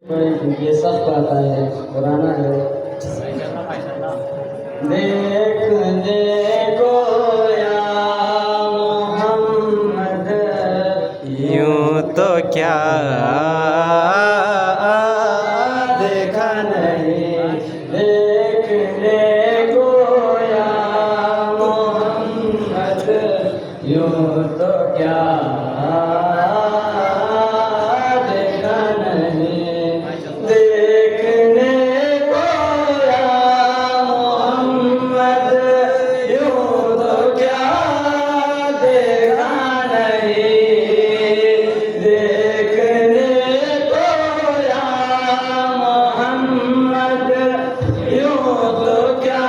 ये सब आता है, पुराना है। देखने को या मोहम्मद यूं तो क्या देखा नहीं, देखने को या मोहम्मद यूं तो क्या देखा नहीं, देखने को या मोहम्मद यूं तो क्या देखा नहीं, देखने को या मोहम्मद यूं तो क्या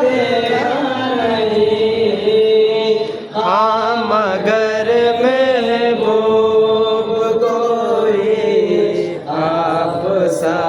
देखा नहीं। हाँ मगर महबूब कोई आप सा